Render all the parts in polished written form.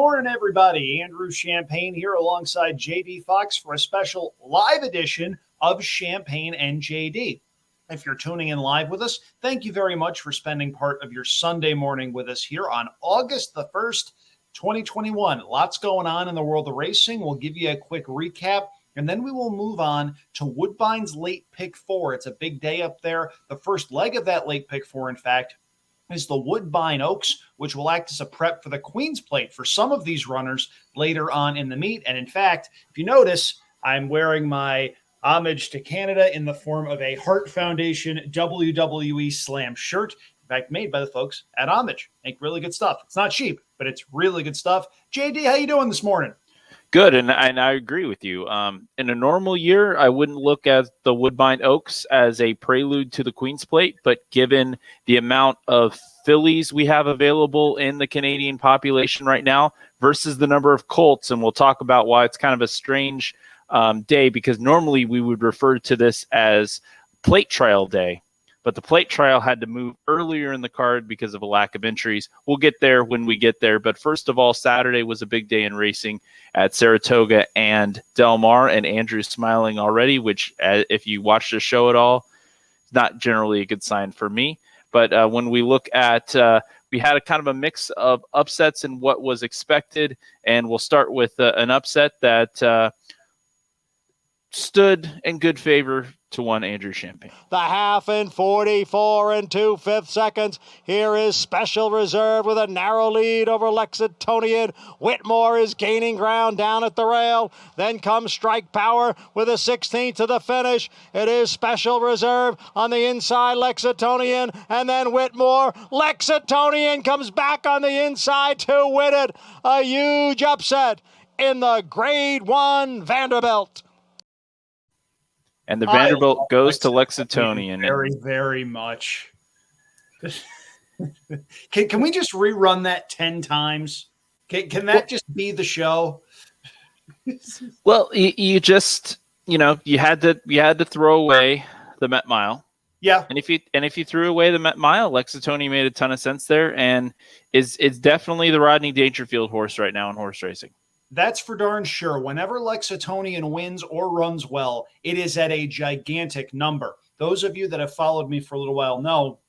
morning, everybody. Andrew Champagne here alongside JD Fox for a special live edition of Champagne and JD. If you're tuning in live with us, thank you very much for spending part of your Sunday morning with us here on August the 1st, 2021. Lots going on in the world of racing. We'll give you a quick recap, and then we will move on to Woodbine's late pick four. It's a big day up there. The first leg of that late pick four, in fact, is the Woodbine Oaks, which will act as a prep for the Queen's Plate for some of these runners later on in the meet. And in fact, if you notice, I'm wearing my homage to Canada in the form of a Heart Foundation WWE Slam shirt. In fact, made by the folks at Homage. Make really good stuff. It's not cheap, but it's really good stuff. JD, how you doing this morning? Good, and I agree with you. In a normal year, I wouldn't look at the Woodbine Oaks as a prelude to the Queen's Plate, but given the amount of fillies we have available in the Canadian population right now versus the number of colts, and we'll talk about why it's kind of a strange day, because normally we would refer to this as plate trial day. But the plate trial had to move earlier in the card because of a lack of entries. We'll get there when we get there. But first of all, Saturday was a big day in racing at Saratoga and Del Mar. And Andrew's smiling already, which if you watch the show at all, is not generally a good sign for me. But when we look at, we had a kind of a mix of upsets and what was expected. And we'll start with an upset that stood in good favor to one Andrew Champagne. The half in 44 and 2/5 seconds. Here is Special Reserve with a narrow lead over Lexingtonian. Whitmore is gaining ground down at the rail. Then comes Strike Power with a 16th to the finish. It is Special Reserve on the inside, Lexingtonian, and then Whitmore. Lexingtonian comes back on the inside to win it. A huge upset in the Grade 1 Vanderbilt. And the Vanderbilt goes to Lexingtonian. Very, very much. Can we just rerun that 10 times? Can that just be the show? Well, you just, you had to throw away the Met Mile. Yeah. And if you threw away the Met Mile, Lexingtonian made a ton of sense there, and it's definitely the Rodney Dangerfield horse right now in horse racing. That's for darn sure. Whenever Lexingtonian wins or runs well, it is at a gigantic number. Those of you that have followed me for a little while know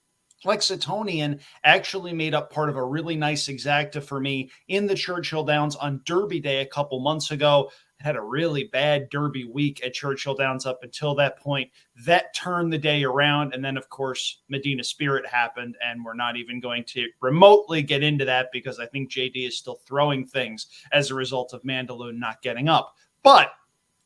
Lexingtonian actually made up part of a really nice exacta for me in the Churchill Downs on Derby Day a couple months ago. I had a really bad Derby week at Churchill Downs up until that point. That turned the day around. And then, of course, Medina Spirit happened. And we're not even going to remotely get into that because I think JD is still throwing things as a result of Mandaloun not getting up. But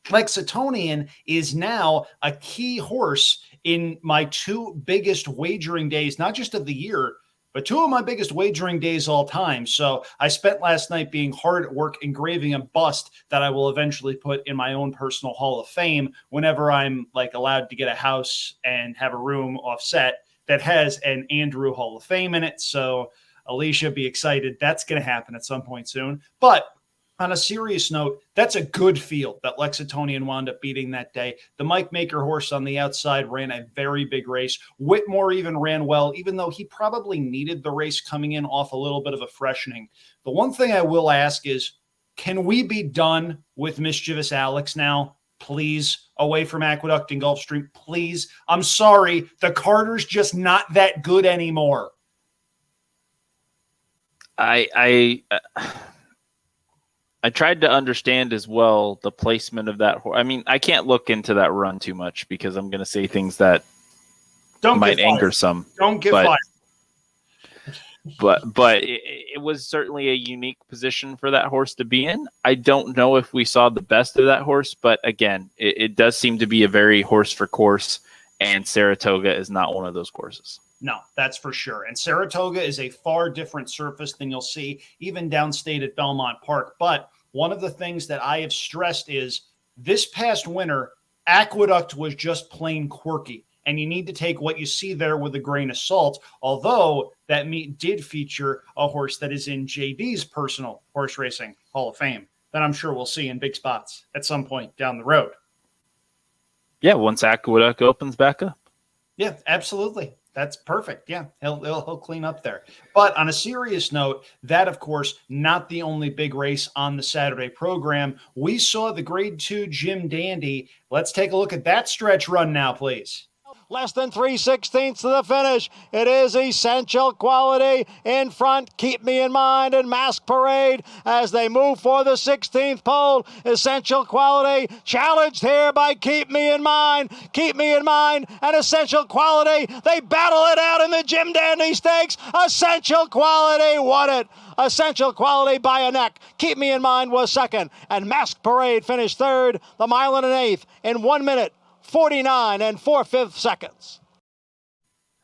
Lexingtonian is now a key horse in my two biggest wagering days, not just of the year, but two of my biggest wagering days all time. So I spent last night being hard at work engraving a bust that I will eventually put in my own personal Hall of Fame whenever I'm allowed to get a house and have a room offset that has an Andrew Hall of Fame in it. So Alicia, be excited. That's going to happen at some point soon. But on a serious note, that's a good field that Lexingtonian wound up beating that day. The Mike Maker horse on the outside ran a very big race. Whitmore even ran well, even though he probably needed the race coming in off a little bit of a freshening. The one thing I will ask is, can we be done with Mischievous Alex now? Please, away from Aqueduct and Gulfstream, please. I'm sorry, the Carter's just not that good anymore. I tried to understand as well the placement of that horse. I mean, I can't look into that run too much because I'm going to say things that might anger some. Don't get fired. But it was certainly a unique position for that horse to be in. I don't know if we saw the best of that horse, but again, it does seem to be a very horse for course, and Saratoga is not one of those courses. No, that's for sure. And Saratoga is a far different surface than you'll see even downstate at Belmont Park. But one of the things that I have stressed is this past winter, Aqueduct was just plain quirky. And you need to take what you see there with a grain of salt, although that meet did feature a horse that is in JD's personal horse racing Hall of Fame that I'm sure we'll see in big spots at some point down the road. Yeah, once Aqueduct opens back up. Yeah, absolutely. That's perfect. Yeah, he'll clean up there. But on a serious note, that, of course, not the only big race on the Saturday program. We saw the Grade 2 Jim Dandy. Let's take a look at that stretch run now, please. Less than 3/16 to the finish. It is Essential Quality in front. Keep Me in Mind and Mask Parade as they move for the 16th pole. Essential Quality challenged here by Keep Me in Mind. Keep Me in Mind and Essential Quality. They battle it out in the Jim Dandy Stakes. Essential Quality won it. Essential Quality by a neck. Keep Me in Mind was second, and Mask Parade finished third. The mile and an eighth in 1 minute 49 and 4/5 seconds.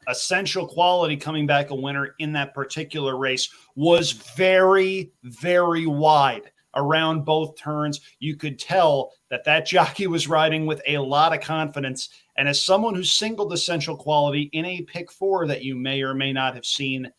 Essential Quality coming back a winner in that particular race was very, very wide around both turns. You could tell that jockey was riding with a lot of confidence. And as someone who singled Essential Quality in a pick 4 that you may or may not have seen,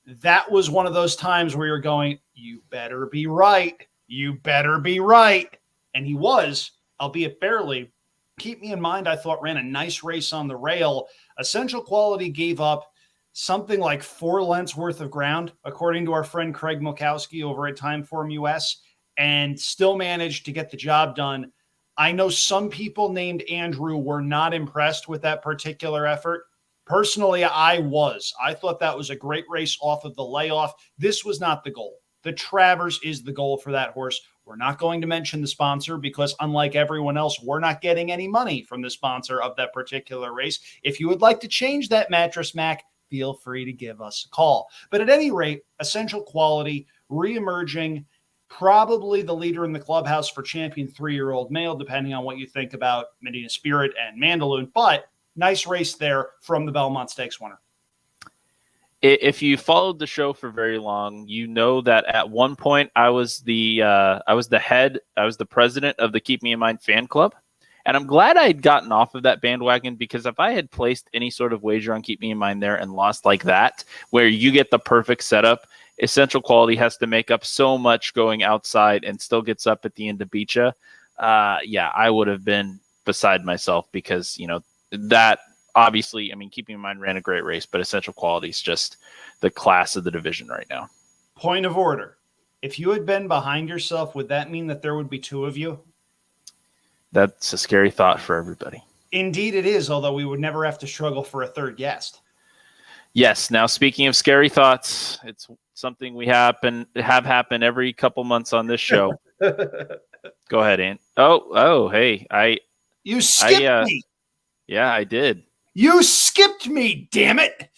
that was one of those times where you're going, you better be right. You better be right. And he was, albeit barely. Keep Me in Mind, I thought, ran a nice race on the rail. Essential Quality gave up something like 4 lengths worth of ground, according to our friend Craig Mokowski over at Timeform US, and still managed to get the job done. I know some people named Andrew were not impressed with that particular effort. Personally, I was. I thought that was a great race off of the layoff. This was not the goal. The Travers is the goal for that horse. We're not going to mention the sponsor because, unlike everyone else, we're not getting any money from the sponsor of that particular race. If you would like to change that, Mattress Mac, feel free to give us a call. But at any rate, Essential Quality reemerging, probably the leader in the clubhouse for champion 3-year-old male, depending on what you think about Medina Spirit and Mandaloon. But nice race there from the Belmont Stakes winner. If you followed the show for very long, you know that at one point I was the president of the Keep Me in Mind fan club, and I'm glad I had gotten off of that bandwagon, because if I had placed any sort of wager on Keep Me in Mind there and lost like that, where you get the perfect setup, Essential Quality has to make up so much going outside and still gets up at the end to beat you. I would have been beside myself, because that. Obviously, I mean, Keep Me in Mind ran a great race, but Essential Quality is just the class of the division right now. Point of order. If you had been behind yourself, would that mean that there would be 2 of you? That's a scary thought for everybody. Indeed it is, although we would never have to struggle for a third guest. Yes. Now, speaking of scary thoughts, it's something we have happen every couple months on this show. Go ahead, Ant. Oh, hey. You skipped me. Yeah, I did. You skipped me, damn it.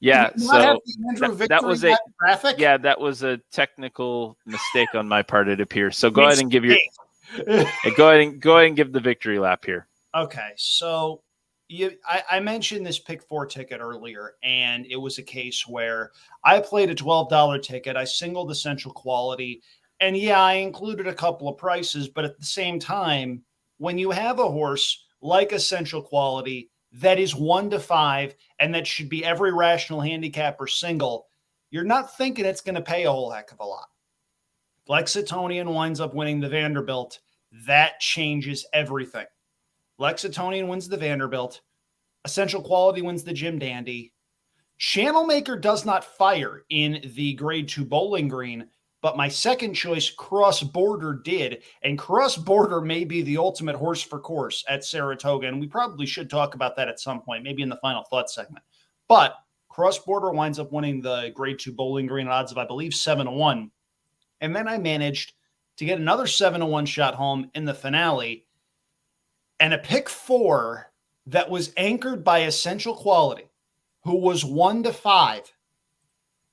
Yeah, so that was a graphic? Yeah, that was a technical mistake on my part, it appears. So go ahead and give go ahead and give the victory lap here. Okay, so I mentioned this pick 4 ticket earlier, and it was a case where I played a $12 ticket. I singled Essential Quality, and I included a couple of prices, but at the same time, when you have a horse like Essential Quality that is 1 to 5 and that should be every rational handicapper single, you're not thinking it's going to pay a whole heck of a lot. Lexitonian winds up winning the Vanderbilt. That changes everything. Lexitonian wins the Vanderbilt. Essential Quality wins the Jim Dandy. Channelmaker does not fire in the Grade 2 Bowling Green, but my second choice, Cross Border, did. And Cross Border may be the ultimate horse for course at Saratoga. And we probably should talk about that at some point, maybe in the final thought segment. But Cross Border winds up winning the Grade 2 Bowling Green odds of, I believe, 7-1. And then I managed to get another 7-1 shot home in the finale. And a pick 4 that was anchored by Essential Quality, who was 1 to 5.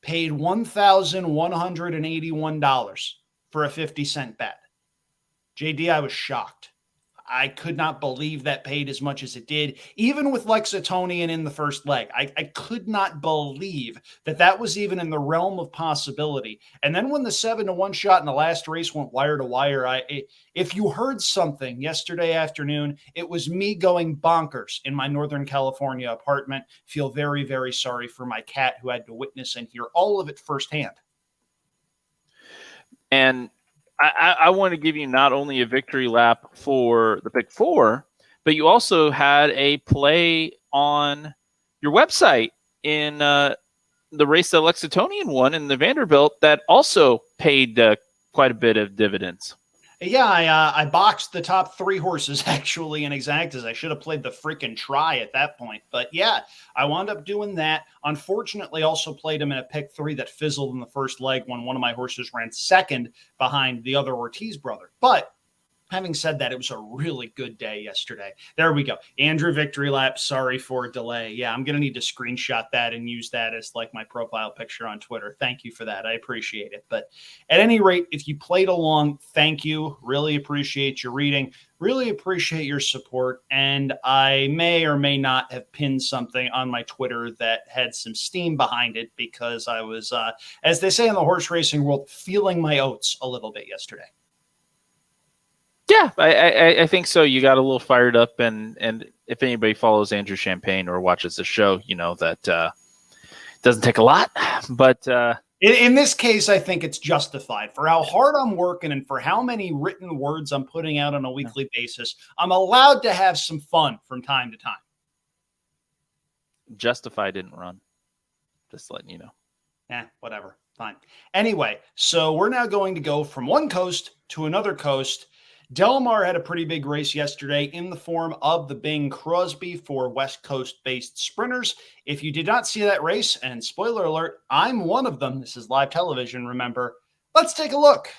Paid $1,181 for a 50-cent bet. JD, I was shocked. I could not believe that paid as much as it did, even with Lexitonian in the first leg. I could not believe that was even in the realm of possibility. And then when the 7-1 shot in the last race went wire to wire, if you heard something yesterday afternoon, it was me going bonkers in my Northern California apartment. Feel very, very sorry for my cat who had to witness and hear all of it firsthand. And I want to give you not only a victory lap for the pick 4, but you also had a play on your website in the race that Lexingtonian won in the Vanderbilt that also paid quite a bit of dividends. Yeah, I boxed the top 3 horses actually in exactas. I should have played the freaking try at that point. But yeah, I wound up doing that. Unfortunately, also played him in a pick 3 that fizzled in the first leg when one of my horses ran second behind the other Ortiz brother. But having said that, it was a really good day yesterday. There we go. Andrew Victory Lap. Sorry for a delay. Yeah, I'm going to need to screenshot that and use that as like my profile picture on Twitter. Thank you for that. I appreciate it. But at any rate, if you played along, thank you. Really appreciate your reading. Really appreciate your support. And I may or may not have pinned something on my Twitter that had some steam behind it because I was, as they say in the horse racing world, feeling my oats a little bit yesterday. Yeah, I think so. You got a little fired up, and if anybody follows Andrew Champagne or watches the show, you know that doesn't take a lot. But in this case, I think it's justified for how hard I'm working and for how many written words I'm putting out on a weekly basis. I'm allowed to have some fun from time to time. Justify didn't run. Just letting you know. Whatever. Fine. Anyway, so we're now going to go from one coast to another coast. Del Mar had a pretty big race yesterday in the form of the Bing Crosby for West Coast-based sprinters. If you did not see that race, and spoiler alert, I'm one of them. This is live television, remember. Let's take a look.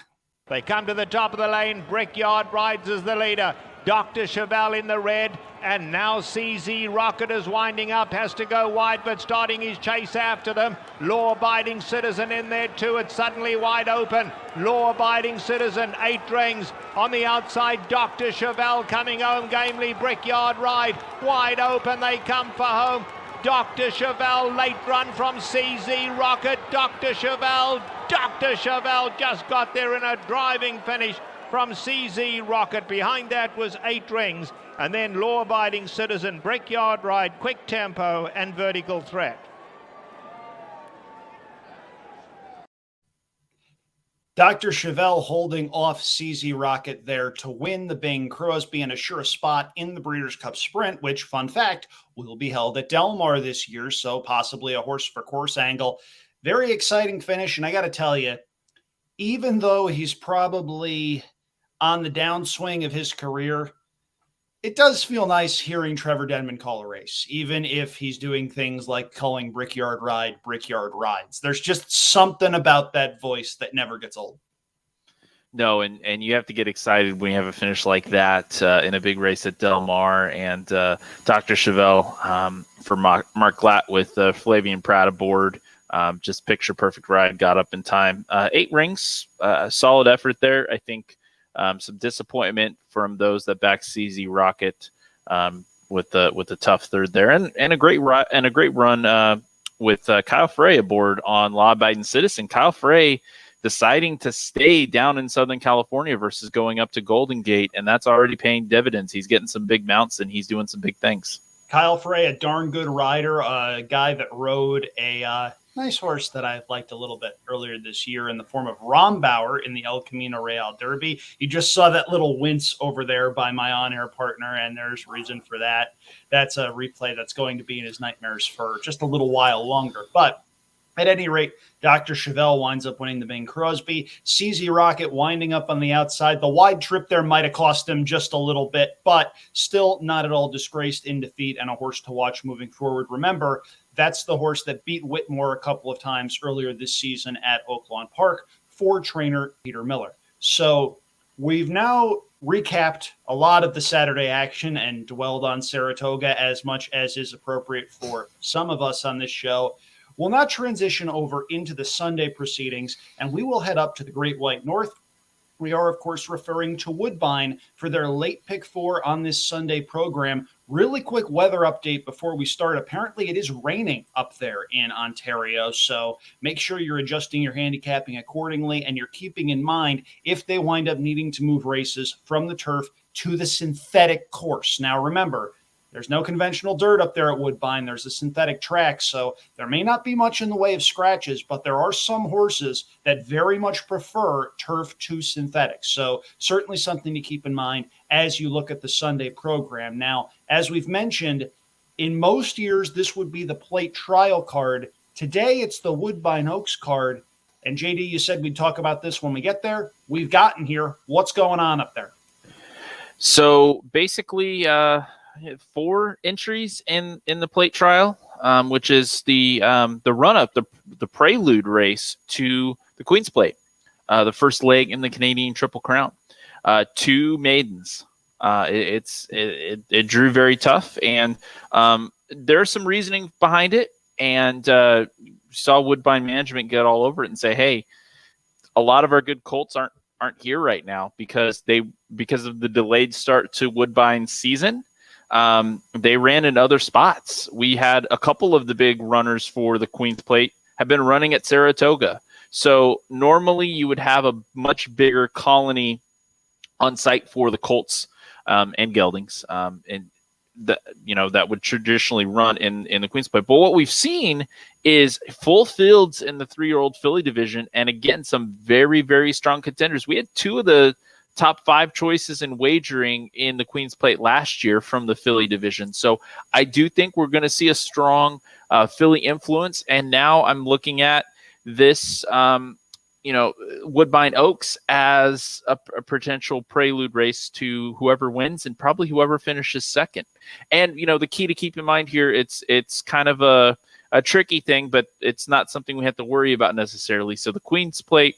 They come to the top of the lane. Brickyard rides as the leader. Dr. Chevelle in the red. And now CZ Rocket is winding up, has to go wide, but starting his chase after them. Law-abiding Citizen in there too. It's suddenly wide open. Law-abiding Citizen, 8 rings. On the outside, Dr. Chevelle coming home gamely. Brickyard ride, wide open. They come for home. Dr. Chevelle, late run from CZ Rocket. Dr. Chevelle just got there in a driving finish from CZ Rocket. Behind that was 8 rings. And then Law-Abiding Citizen, Brickyard Ride, Quick Tempo, and Vertical Threat. Dr. Chevelle holding off CZ Rocket there to win the Bing Crosby and assure a spot in the Breeders' Cup Sprint, which, fun fact, will be held at Del Mar this year, so possibly a horse for course angle. Very exciting finish, and I got to tell you, even though he's probably on the downswing of his career, it does feel nice hearing Trevor Denman call a race, even if he's doing things like calling Brickyard Ride, Brickyard Rides. There's just something about that voice that never gets old. No, and you have to get excited when you have a finish like that in a big race at Del Mar. And Dr. Chevelle for Mark Glatt with Flavian Pratt aboard. Just picture perfect ride, got up in time. 8 rings, solid effort there. I think some disappointment from those that back CZ Rocket with the tough third there, and a great run with Kyle Frey aboard on Law Abiding Citizen. Kyle Frey deciding to stay down in Southern California versus going up to Golden Gate, and that's already paying dividends. He's getting some big mounts and he's doing some big things. Kyle Frey, a darn good rider, a guy that rode a nice horse that I liked a little bit earlier this year in the form of Rombauer in the El Camino Real Derby. You just saw that little wince over there by my on-air partner, and there's reason for that. That's a replay that's going to be in his nightmares for just a little while longer. But at any rate, Dr. Chevelle winds up winning the Bing Crosby. CZ Rocket winding up on the outside. The wide trip there might have cost him just a little bit, but still not at all disgraced in defeat and a horse to watch moving forward. Remember, that's the horse that beat Whitmore a couple of times earlier this season at Oaklawn Park for trainer Peter Miller. So we've now recapped a lot of the Saturday action and dwelled on Saratoga as much as is appropriate for some of us on this show. We'll now transition over into the Sunday proceedings, and we will head up to the Great White North. We are, of course, referring to Woodbine for their late pick 4 on this Sunday program. Really quick weather update before we start. Apparently, it is raining up there in Ontario, so make sure you're adjusting your handicapping accordingly, and you're keeping in mind if they wind up needing to move races from the turf to the synthetic course. Now, remember, there's no conventional dirt up there at Woodbine. There's a synthetic track, so there may not be much in the way of scratches, but there are some horses that very much prefer turf to synthetic. So certainly something to keep in mind as you look at the Sunday program. Now, as we've mentioned, In most years, this would be the plate trial card. Today, it's the Woodbine Oaks card. And JD, you said we'd talk about this when we get there. We've gotten here. What's going on up there? So basically, 4 entries in the plate trial, which is the run-up, the prelude race to the Queen's Plate, the first leg in the Canadian Triple Crown. 2 maidens. It drew very tough, and there's some reasoning behind it. And saw Woodbine management get all over it and say, "Hey, a lot of our good colts aren't here right now because of the delayed start to Woodbine's season. They ran in other spots. We had a couple of the big runners for the Queen's Plate have been running at Saratoga. So normally you would have a much bigger colony on site for the colts and geldings, and that would traditionally run in the Queen's Plate. But what we've seen is full fields in the 3-year-old filly division, and again, some very, very strong contenders. We had 2 of the top 5 choices in wagering in the Queen's Plate last year from the filly division. So I do think we're going to see a strong filly influence. And now I'm looking at this, Woodbine Oaks as a potential prelude race to whoever wins and probably whoever finishes second. And, the key to keep in mind here, it's kind of a tricky thing, but it's not something we have to worry about necessarily. So the Queen's Plate,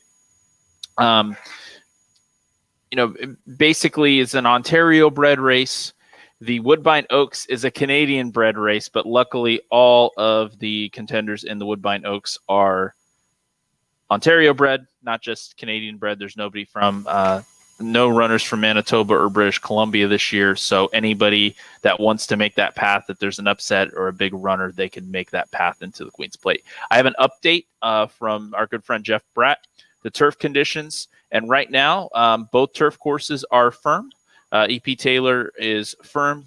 basically is an Ontario bred race. The Woodbine Oaks is a Canadian bred race, but luckily all of the contenders in the Woodbine Oaks are Ontario bred, not just Canadian bred. There's nobody from, no runners from Manitoba or British Columbia this year. So anybody that wants to make that path, if there's an upset or a big runner, they can make that path into the Queen's Plate. I have an update from our good friend Jeff Bratt, the turf conditions. And right now, both turf courses are firm. EP Taylor is firm,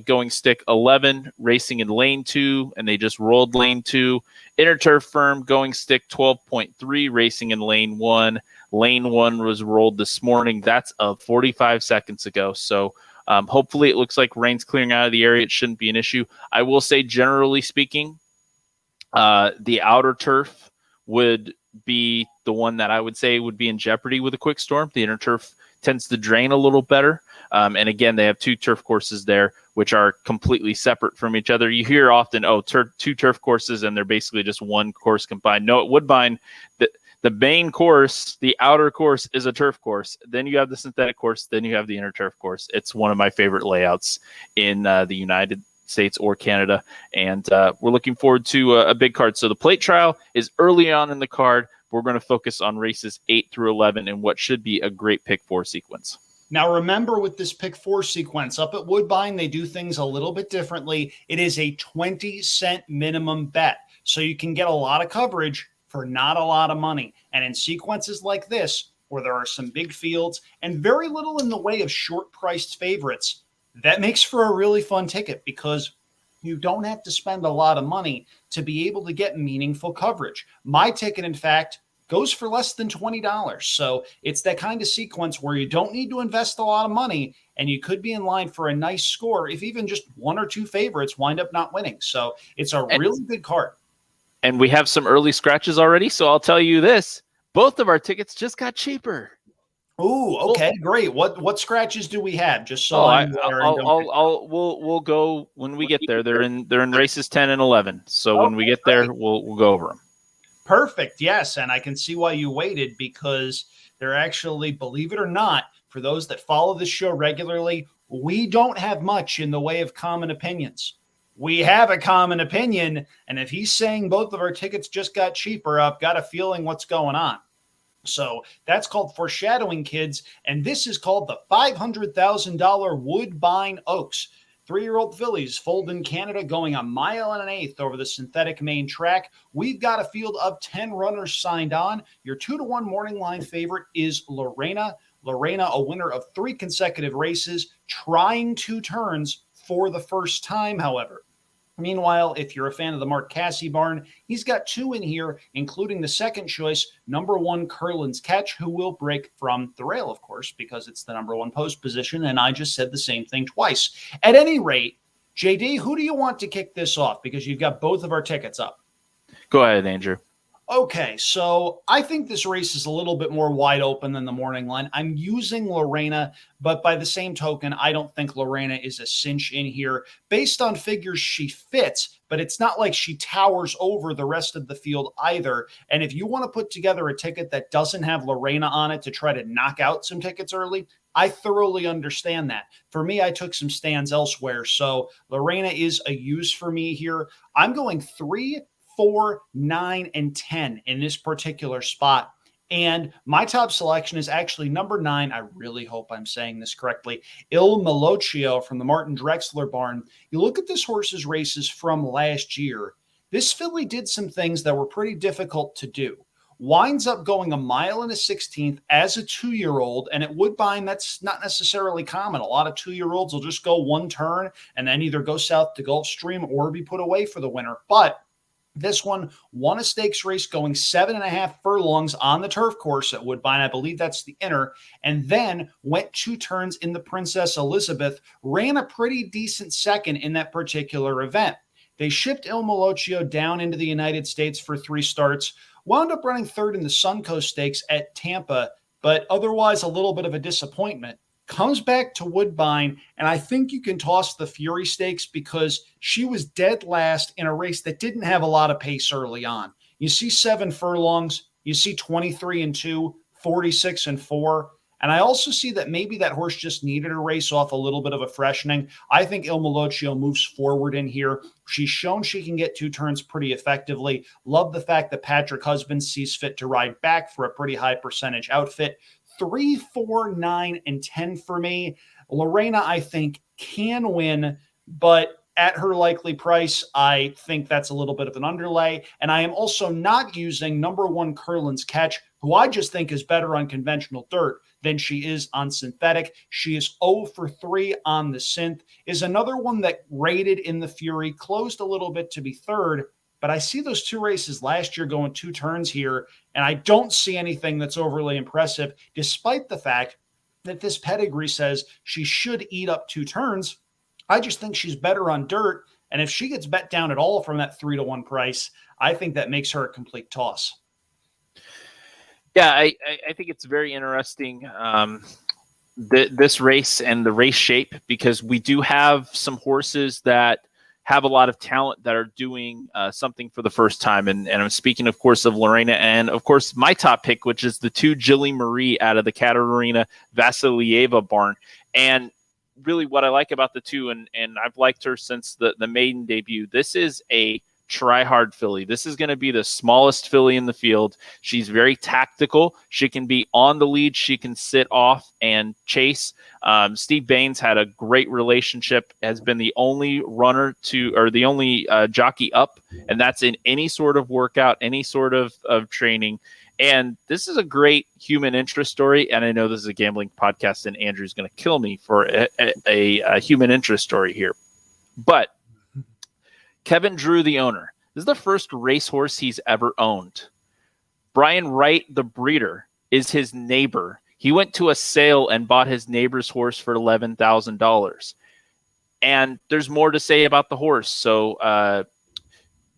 going stick 11, racing in lane 2, and they just rolled lane 2. Interturf firm, going stick 12.3, racing in lane 1. Lane 1 was rolled this morning. That's 45 seconds ago. So hopefully it looks like rain's clearing out of the area. It shouldn't be an issue. I will say, generally speaking, the outer turf would be the one that I would say would be in jeopardy with a quick storm. The inner turf tends to drain a little better. And again, they have 2 turf courses there, which are completely separate from each other. You hear often, 2 turf courses, and they're basically just one course combined. No, at Woodbine, the main course, the outer course, is a turf course. Then you have the synthetic course. Then you have the inner turf course. It's one of my favorite layouts in the United States or Canada. And we're looking forward to a big card. So the plate trial is early on in the card. We're going to focus on races 8 through 11 in what should be a great pick 4 sequence. Now, remember, with this pick 4 sequence up at Woodbine, they do things a little bit differently. It is a 20-cent minimum bet. So you can get a lot of coverage for not a lot of money. And in sequences like this, where there are some big fields and very little in the way of short-priced favorites, that makes for a really fun ticket because you don't have to spend a lot of money to be able to get meaningful coverage. My ticket, in fact, goes for less than $20. So it's that kind of sequence where you don't need to invest a lot of money and you could be in line for a nice score if even just 1 or 2 favorites wind up not winning. So it's a really good card. And we have some early scratches already. So I'll tell you this, both of our tickets just got cheaper. Ooh, okay, great. What scratches do we have? Just so we'll go when we get there. They're in races 10 and 11. So when we get there, we'll go over them. Perfect. Yes, and I can see why you waited because they're actually, believe it or not, for those that follow this show regularly, we don't have much in the way of common opinions. We have a common opinion, and if he's saying both of our tickets just got cheaper, I've got a feeling what's going on. So that's called foreshadowing, kids. And this is called the $500,000 Woodbine Oaks. 3-year-old fillies foaled in Canada, going 1 1/8 over the synthetic main track. We've got a field of 10 runners signed on. Your 2-1 morning line favorite is Lorena. Lorena, a winner of 3 consecutive races, trying 2 turns for the first time, however. Meanwhile, if you're a fan of the Mark Casse barn, he's got 2 in here, including the second choice, number 1 Curlin's Catch, who will break from the rail, of course, because it's the number 1 post position, and I just said the same thing twice. At any rate, JD, who do you want to kick this off? Because you've got both of our tickets up. Go ahead, Andrew. Okay, so I think this race is a little bit more wide open than the morning line. I'm using Lorena, but by the same token, I don't think Lorena is a cinch in here. Based on figures, she fits, but it's not like she towers over the rest of the field either. And if you want to put together a ticket that doesn't have Lorena on it to try to knock out some tickets early, I thoroughly understand that. For me, I took some stands elsewhere. So Lorena is a use for me here. I'm going 3, 4, 9, and 10 in this particular spot. And my top selection is actually number 9. I really hope I'm saying this correctly. Il Malocchio from the Martin Drexler barn. You look at this horse's races from last year. This filly did some things that were pretty difficult to do. Winds up going 1 mile and a 16th as a 2-year-old. And at Woodbine, that's not necessarily common. A lot of 2-year-olds will just go one turn and then either go south to Gulfstream or be put away for the winter. But this one won a stakes race going 7.5 furlongs on the turf course at Woodbine. I believe that's the inner. And then went 2 turns in the Princess Elizabeth, ran a pretty decent second in that particular event. They shipped Il Malocchio down into the United States for 3 starts, wound up running 3rd in the Suncoast Stakes at Tampa, but otherwise a little bit of a disappointment. Comes back to Woodbine, and I think you can toss the Fury Stakes because she was dead last in a race that didn't have a lot of pace early on. You see 7 furlongs, you see 23-2, 46-4, and I also see that maybe that horse just needed a race off a little bit of a freshening. I think Il Malocchio moves forward in here. She's shown she can get 2 turns pretty effectively. Love the fact that Patrick Husband sees fit to ride back for a pretty high percentage outfit. 3, 4, 9, and 10 for me. Lorena, I think, can win, but at her likely price, I think that's a little bit of an underlay. And I am also not using number 1 Curlin's Catch, who I just think is better on conventional dirt than she is on synthetic. She is 0 for 3 on the synth, is another one that rated in the Fury, closed a little bit to be 3rd. But I see those 2 races last year going 2 turns here, and I don't see anything that's overly impressive, despite the fact that this pedigree says she should eat up 2 turns. I just think she's better on dirt, and if she gets bet down at all from that 3-1 price, I think that makes her a complete toss. Yeah, I think it's very interesting, this race and the race shape, because we do have some horses that have a lot of talent that are doing something for the first time. And I'm speaking, of course, of Lorena and, of course, my top pick, which is the 2 Jilly Marie out of the Katerina Vasilieva barn. And really what I like about the 2, and I've liked her since the maiden debut, this is a try-hard filly. This is going to be the smallest filly in the field. She's very tactical. She can be on the lead. She can sit off and chase. Steve Baines had a great relationship, has been the only runner to, or the only jockey up, and that's in any sort of workout, any sort of training. And this is a great human interest story. And I know this is a gambling podcast, and Andrew's going to kill me for a human interest story here. But Kevin Drew, the owner, this is the first racehorse he's ever owned. Brian Wright, the breeder, is his neighbor. He went to a sale and bought his neighbor's horse for $11,000. And there's more to say about the horse. So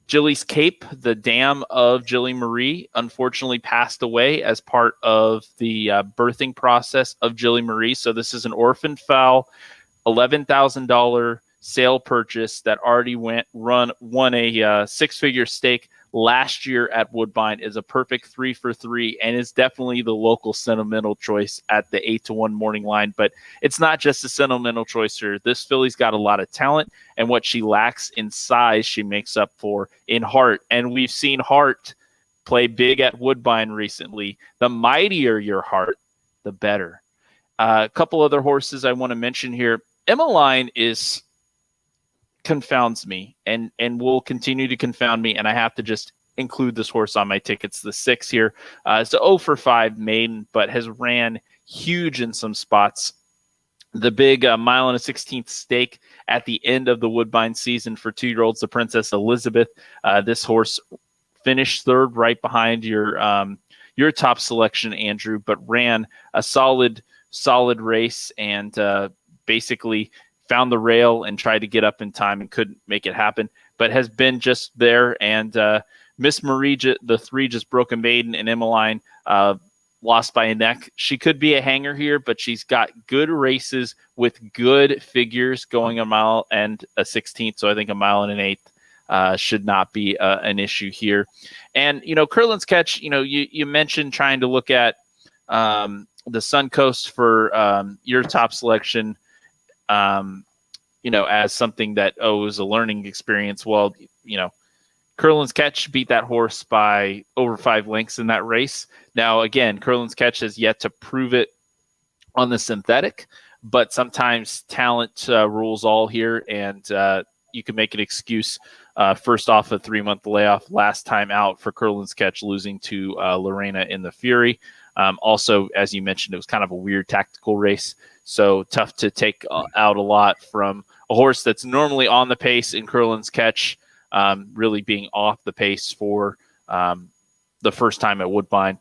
Jilly's Cape, the dam of Jilly Marie, unfortunately passed away as part of the birthing process of Jilly Marie. So this is an orphan foal, $11,000 sale purchase that already won a 6-figure stake last year at Woodbine. Is a perfect 3 for 3 and is definitely the local sentimental choice at the 8-1 morning line. But it's not just a sentimental choice here. This filly's got a lot of talent, and what she lacks in size, she makes up for in heart. And we've seen heart play big at Woodbine recently. The mightier your heart, the better. A couple other horses I want to mention here. Emmeline confounds me and will continue to confound me, and I have to just include this horse on my tickets. The 6 here. It's a 0 for 5 maiden, but has ran huge in some spots. The big 1 mile and a 16th stake at the end of the Woodbine season for 2-year-olds, the Princess Elizabeth. This horse finished 3rd, right behind your top selection, Andrew, but ran a solid race and basically found the rail and tried to get up in time and couldn't make it happen, but has been just there. And Miss Marie, the 3 just broke a maiden, and Emmeline lost by a neck. She could be a hanger here, but she's got good races with good figures going a mile and a 16th. So I think a mile and an 8th should not be an issue here. And, Curlin's Catch, you mentioned trying to look at the Suncoast for your top selection, as something that, is a learning experience. Well, Curlin's Catch beat that horse by over 5 lengths in that race. Now, again, Curlin's Catch has yet to prove it on the synthetic, but sometimes talent rules all here, and you can make an excuse first off a 3-month layoff last time out for Curlin's Catch, losing to Lorena in the Fury. Also, as you mentioned, it was kind of a weird tactical race, so tough to take out a lot from a horse that's normally on the pace in Curlin's Catch, really being off the pace for the first time at Woodbine.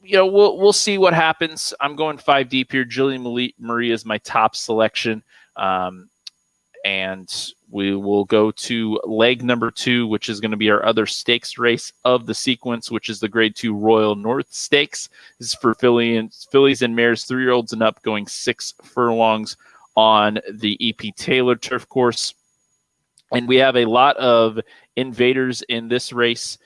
We'll see what happens. I'm going 5 deep here. Jillian Marie is my top selection. And we will go to leg number 2, which is going to be our other stakes race of the sequence, which is the Grade 2 Royal North Stakes. This is for fillies and mares 3-year-olds and up, going 6 furlongs on the EP Taylor turf course. And we have a lot of invaders in this race.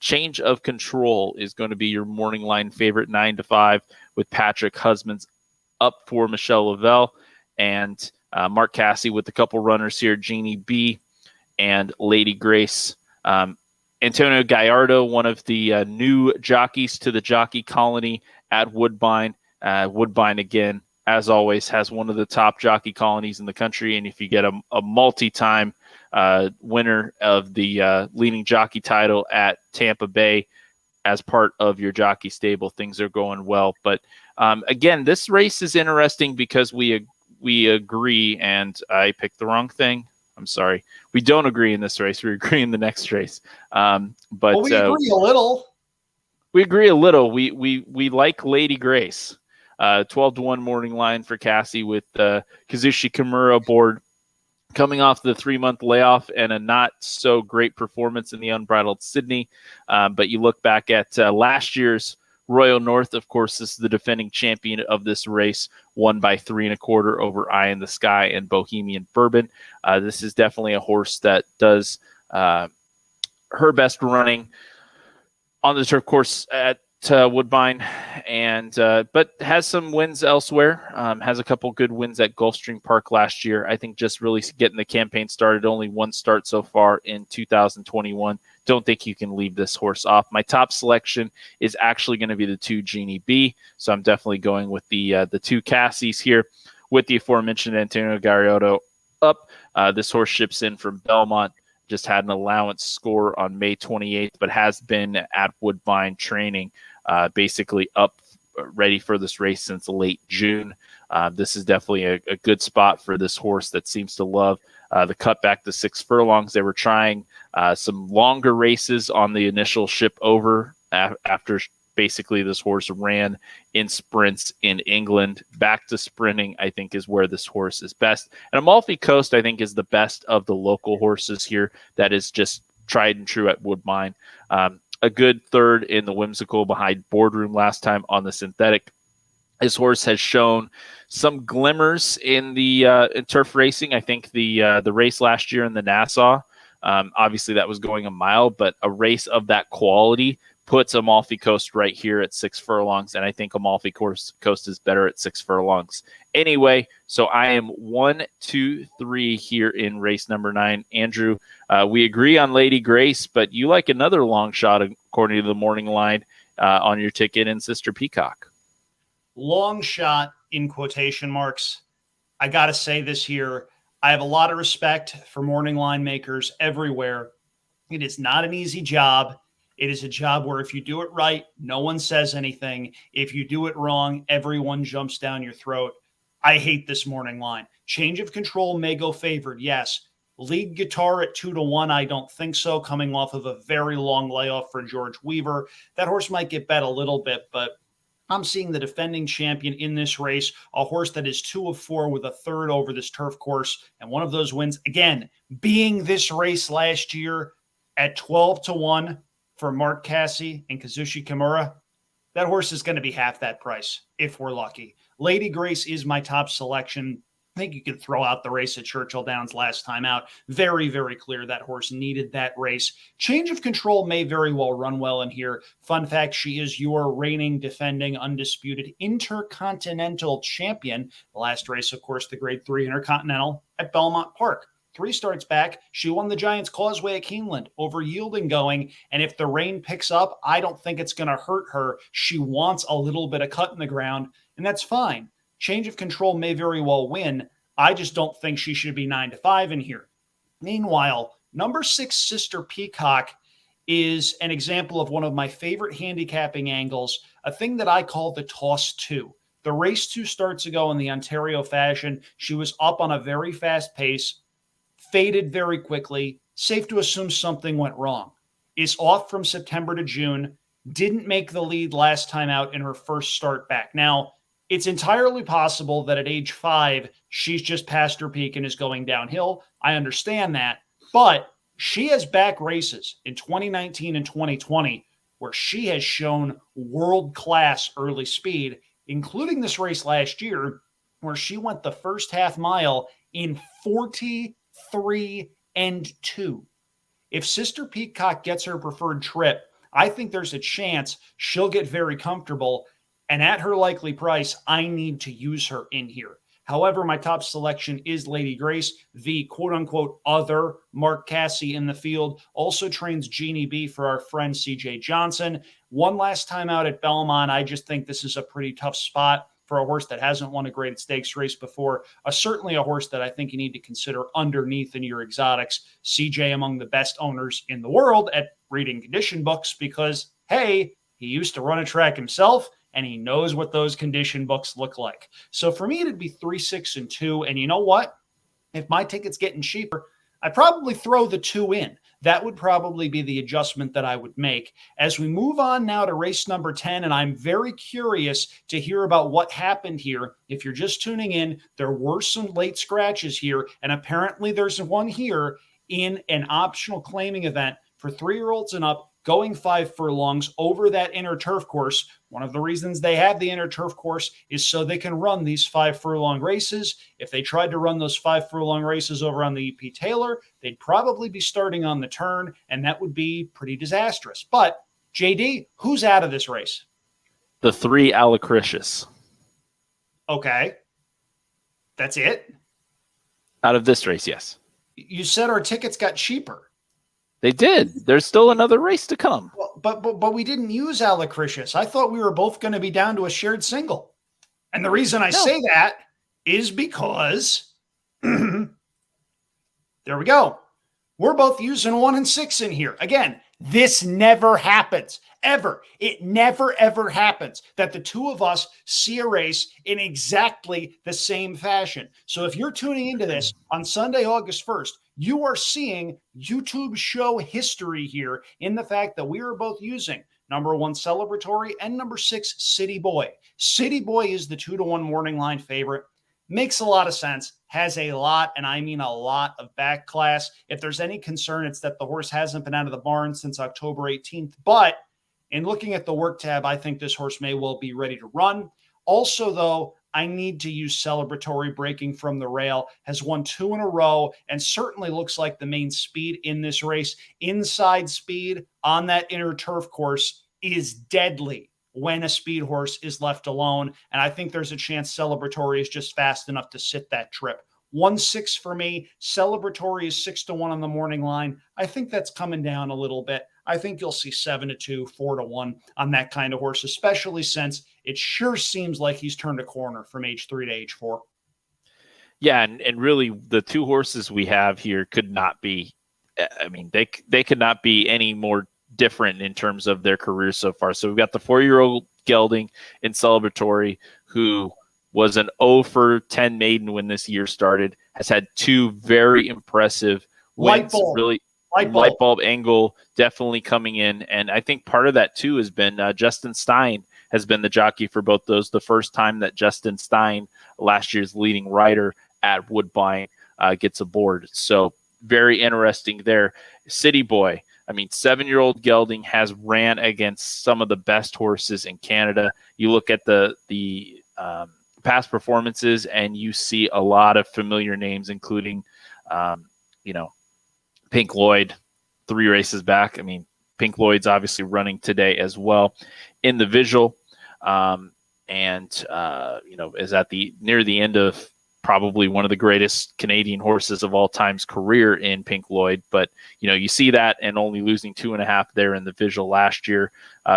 Change of Control is going to be your morning line favorite, 9-5, with Patrick Husbands up for Michelle Lavelle, and Mark Casse with a couple runners here, Jeannie B and Lady Grace. Antonio Gallardo, one of the new jockeys to the jockey colony at Woodbine. Woodbine, again, as always, has one of the top jockey colonies in the country. And if you get a multi-time winner of the leading jockey title at Tampa Bay as part of your jockey stable, things are going well. But again, this race is interesting because we agree, and I picked the wrong thing. I'm sorry. We don't agree in this race. We agree in the next race. But we agree a little. We agree a little. We like Lady Grace. 12-1 morning line for Cassie with Kazushi Kimura aboard, coming off the 3-month layoff and a not so great performance in the Unbridled Sydney. But you look back at last year's Royal North, of course, this is the defending champion of this race, won by 3 1/4 over Eye in the Sky and Bohemian Bourbon. This is definitely a horse that does her best running on the turf course at Woodbine, and but has some wins elsewhere. Has a couple good wins at Gulfstream Park last year. I think just really getting the campaign started. Only 1 start so far in 2021. Don't think you can leave this horse off. My top selection is actually going to be the 2 Jeannie B. So I'm definitely going with the 2 Cassies here with the aforementioned Antonio Gallardo up. This horse ships in from Belmont. Just had an allowance score on May 28th, but has been at Woodbine training, basically up, ready for this race since late June. This is definitely a good spot for this horse that seems to love the cut back to 6 furlongs. They were trying some longer races on the initial ship over after basically this horse ran in sprints in England. Back to sprinting, I think, is where this horse is best. And Amalfi Coast, I think, is the best of the local horses here that is just tried and true at Woodbine. A good third in the Whimsical behind Boardroom last time on the synthetic. This horse has shown some glimmers in the in turf racing. I think the race last year in the Nassau, obviously that was going a mile, but a race of that quality puts Amalfi Coast right here at 6 furlongs, and I think Amalfi Coast is better at 6 furlongs. Anyway, so I am 1, 2, 3 here in race number 9. Andrew, we agree on Lady Grace, but you like another long shot according to the morning line on your ticket in Sister Peacock. Long shot in quotation marks. I got to say this here. I have a lot of respect for morning line makers everywhere. It is not an easy job. It is a job where if you do it right, no one says anything. If you do it wrong, everyone jumps down your throat. I hate this morning line. Change of Control may go favored, yes. Lead Guitar at 2-1, I don't think so, coming off of a very long layoff for George Weaver. That horse might get bet a little bit, but I'm seeing the defending champion in this race, a horse that is 2 of 4 with a third over this turf course. And one of those wins, again, being this race last year at 12-1 for Mark Cassie and Kazushi Kimura. That horse is going to be half that price if we're lucky. Lady Grace is my top selection. I think you could throw out the race at Churchill Downs last time out. Very, very clear that horse needed that race. Change of Control may very well run well in here. Fun fact, she is your reigning, defending, undisputed Intercontinental champion. The last race, of course, the Grade 3 Intercontinental at Belmont Park. 3 starts back, she won the Giants Causeway at Keeneland over yielding going. And if the rain picks up, I don't think it's going to hurt her. She wants a little bit of cut in the ground, and that's fine. Change of Control may very well win. I just don't think she should be 9-5 in here. Meanwhile, number 6, Sister Peacock, is an example of one of my favorite handicapping angles, a thing that I call the toss 2. The race 2 starts ago in the Ontario fashion. She was up on a very fast pace, faded very quickly. Safe to assume something went wrong. Is off from September to June. Didn't make the lead last time out in her first start back. Now, it's entirely possible that at age 5, she's just past her peak and is going downhill. I understand that. But she has back races in 2019 and 2020 where she has shown world-class early speed, including this race last year where she went the first half mile in 43 and 2. If Sister Peacock gets her preferred trip, I think there's a chance she'll get very comfortable. And at her likely price, I need to use her in here. However, my top selection is Lady Grace, the quote-unquote other Mark Cassie in the field. Also trains Jeannie B for our friend CJ Johnson. One last time out at Belmont, I just think this is a pretty tough spot for a horse that hasn't won a graded stakes race before. Certainly a horse that I think you need to consider underneath in your exotics. CJ among the best owners in the world at reading condition books because, hey, he used to run a track himself, and he knows what those condition books look like. So for me, it'd be 3, 6, and 2. And you know what? If my ticket's getting cheaper, I'd probably throw the 2 in. That would probably be the adjustment that I would make. As we move on now to race number 10, and I'm very curious to hear about what happened here. If you're just tuning in, there were some late scratches here, and apparently there's one here in an optional claiming event for 3-year-olds and up, going 5 furlongs over that inner turf course. One of the reasons they have the inner turf course is so they can run these 5 furlong races. If they tried to run those 5 furlong races over on the E.P. Taylor, they'd probably be starting on the turn, and that would be pretty disastrous. But, JD, who's out of this race? The 3 Alacritius. Okay. That's it? Out of this race, yes. You said our tickets got cheaper. They did. There's still another race to come. Well, but we didn't use Alacritius. I thought we were both going to be down to a shared single. And the reason I say that is because there we go. We're both using 1 and 6 in here. Again, this never happens. Ever. It never, ever happens that the two of us see a race in exactly the same fashion. So if you're tuning into this on Sunday, August 1st, you are seeing YouTube show history here in the fact that we are both using number 1 Celebratory and number 6 City Boy. City Boy is the 2-1 morning line favorite. Makes a lot of sense. Has a lot, and I mean a lot, of back class. If there's any concern, it's that the horse hasn't been out of the barn since October 18th. But in looking at the work tab, I think this horse may well be ready to run. Also, though, I need to use Celebratory. Breaking from the rail, has won 2 in a row, and certainly looks like the main speed in this race. Inside speed on that inner turf course is deadly when a speed horse is left alone, and I think there's a chance Celebratory is just fast enough to sit that trip. 1-6 for me. Celebratory is 6-1 on the morning line. I think that's coming down a little bit. I think you'll see 7-2, 4-1 on that kind of horse, especially since it sure seems like he's turned a corner from age 3 to age 4. Yeah, and really the 2 horses we have here could not be, I mean, they could not be any more different in terms of their career so far. So we've got the 4-year-old gelding in Celebratory, who was an 0 for 10 maiden when this year started, has had 2 very impressive wins. Really, light bulb angle definitely coming in. And I think part of that too has been Justin Stein has been the jockey for both those. The first time that Justin Stein, last year's leading rider at Woodbine, gets aboard. So very interesting there. City Boy, I mean, 7-year-old gelding has ran against some of the best horses in Canada. You look at the past performances and you see a lot of familiar names, including, Pink Lloyd, 3 races back. I mean, Pink Lloyd's obviously running today as well in the visual, is at near the end of probably one of the greatest Canadian horses of all time's career in Pink Lloyd. But, you see that and only losing 2.5 there in the visual last year.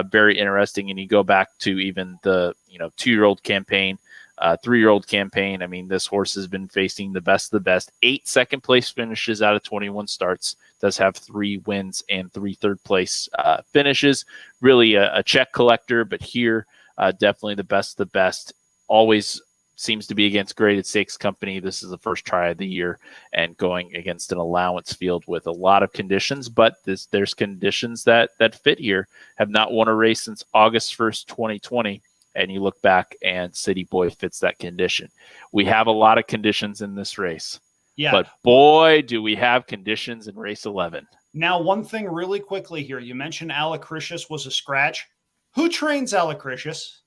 Very interesting. And you go back to even the, 2-year-old campaign, 3-year-old campaign. I mean, this horse has been facing the best of the best. 8 second-place finishes out of 21 starts. Does have 3 wins and 3 third-place finishes. Really a check collector, but here, definitely the best of the best. Always seems to be against graded stakes company. This is the first try of the year and going against an allowance field with a lot of conditions, but there's conditions that fit here. Have not won a race since August 1st, 2020. And you look back and City Boy fits that condition. We have a lot of conditions in this race. Yeah. But boy, do we have conditions in race 11. Now, one thing really quickly here. You mentioned Allowancse was a scratch. Who trains Allowancse?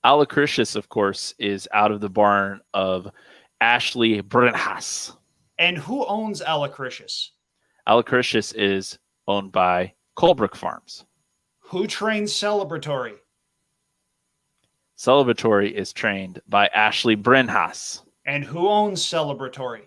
Allowancse, of course, is out of the barn of Ashley Brenhas. And who owns Allowancse? Allowancse is owned by Colebrook Farms. Who trains Celebratory? Celebratory is trained by Ashley Brenhas. And who owns Celebratory?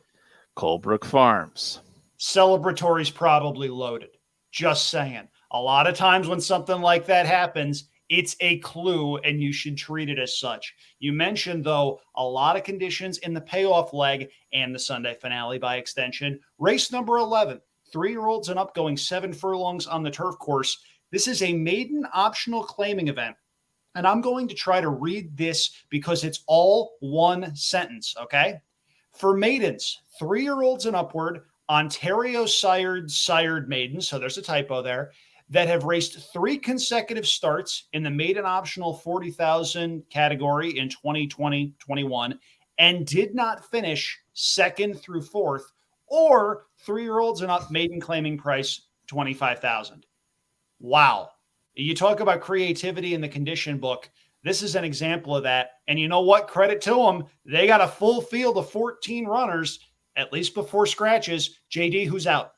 Colebrook Farms. Celebratory's probably loaded. Just saying. A lot of times when something like that happens, it's a clue, and you should treat it as such. You mentioned, though, a lot of conditions in the payoff leg and the Sunday finale by extension. Race number 11, 3-year-olds and up going 7 furlongs on the turf course. This is a maiden optional claiming event. And I'm going to try to read this because it's all one sentence, okay? For maidens, 3-year-olds and upward, Ontario sired maidens, so there's a typo there, that have raced 3 consecutive starts in the maiden optional 40,000 category in 2020-21 and did not finish 2nd through 4th, or 3-year-olds and up maiden claiming price 25,000. Wow. You talk about creativity in the condition book. This is an example of that. And you know what? Credit to them. They got a full field of 14 runners, at least before scratches. JD, who's out?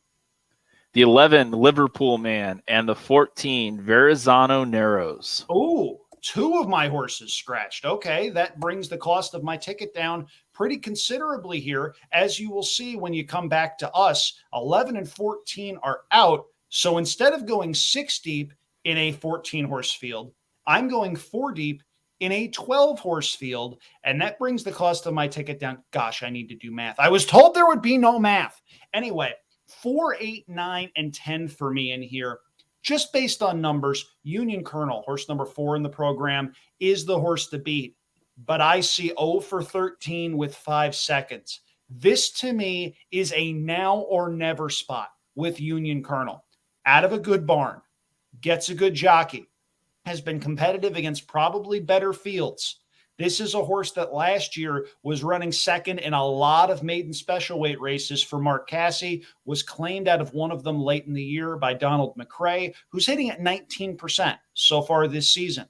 The 11, Liverpool Man, and the 14, Verrazano Narrows. Oh, 2 of my horses scratched. Okay, that brings the cost of my ticket down pretty considerably here. As you will see when you come back to us, 11 and 14 are out. So instead of going 6 deep in a 14-horse field, I'm going 4 deep in a 12-horse field, and that brings the cost of my ticket down. Gosh, I need to do math. I was told there would be no math. Anyway, 4, 8, 9, and 10 for me in here. Just based on numbers, Union Colonel, horse number 4 in the program, is the horse to beat. But I see 0 for 13 with 5 seconds. This, to me, is a now or never spot with Union Colonel. Out of a good barn, gets a good jockey, has been competitive against probably better fields. This is a horse that last year was running 2nd in a lot of maiden special weight races for Mark Casse, was claimed out of one of them late in the year by Donald McRae, who's hitting at 19% so far this season.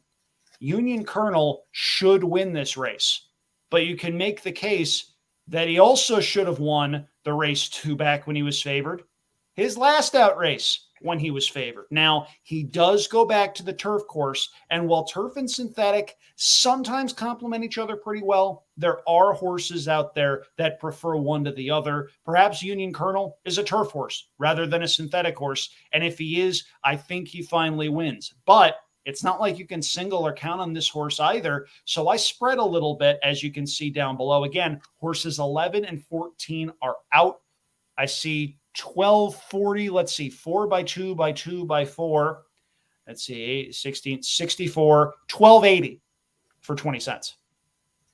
Union Colonel should win this race, but you can make the case that he also should have won the race 2 back when he was favored. His last out race when he was favored. Now, he does go back to the turf course, and while turf and synthetic sometimes complement each other pretty well, there are horses out there that prefer one to the other. Perhaps Union Colonel is a turf horse rather than a synthetic horse, and if he is, I think he finally wins. But it's not like you can single or count on this horse either, so I spread a little bit, as you can see down below. Again, horses 11 and 14 are out. I see 1240, let's see, 4 by 2 by 2 by 4. Let's see, 8, 16, 64, 1280 for 20 cents.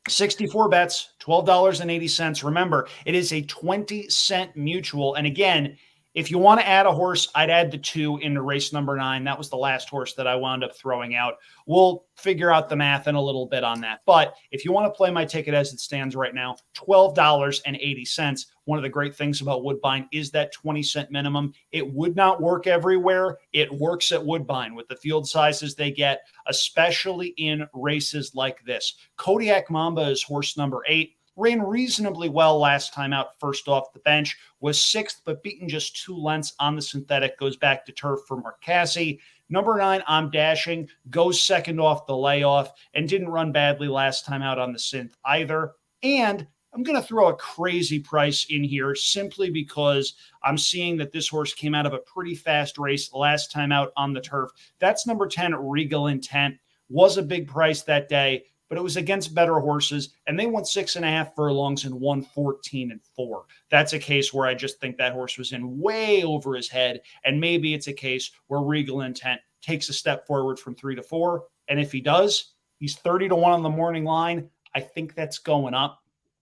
64 bets, $12.80. Remember, it is a 20-cent mutual. And again, If you want to add a horse, I'd add the 2 into race number 9. That was the last horse that I wound up throwing out. We'll figure out the math in a little bit on that. But if you want to play my ticket as it stands right now, $12.80. One of the great things about Woodbine is that 20-cent minimum. It would not work everywhere. It works at Woodbine with the field sizes they get, especially in races like this. Kodiak Mamba is horse number 8. Ran reasonably well last time out, first off the bench, was 6th, but beaten just 2 lengths on the synthetic, goes back to turf for Marcassi. Number 9, I'm Dashing, goes second off the layoff and didn't run badly last time out on the synth either. And I'm going to throw a crazy price in here simply because I'm seeing that this horse came out of a pretty fast race last time out on the turf. That's number 10, Regal Intent. Was a big price that day, but it was against better horses, and they won 6.5 furlongs and won 14-4. That's a case where I just think that horse was in way over his head, and maybe it's a case where Regal Intent takes a step forward from 3 to 4, and if he does, he's 30-1 on the morning line. I think that's going up.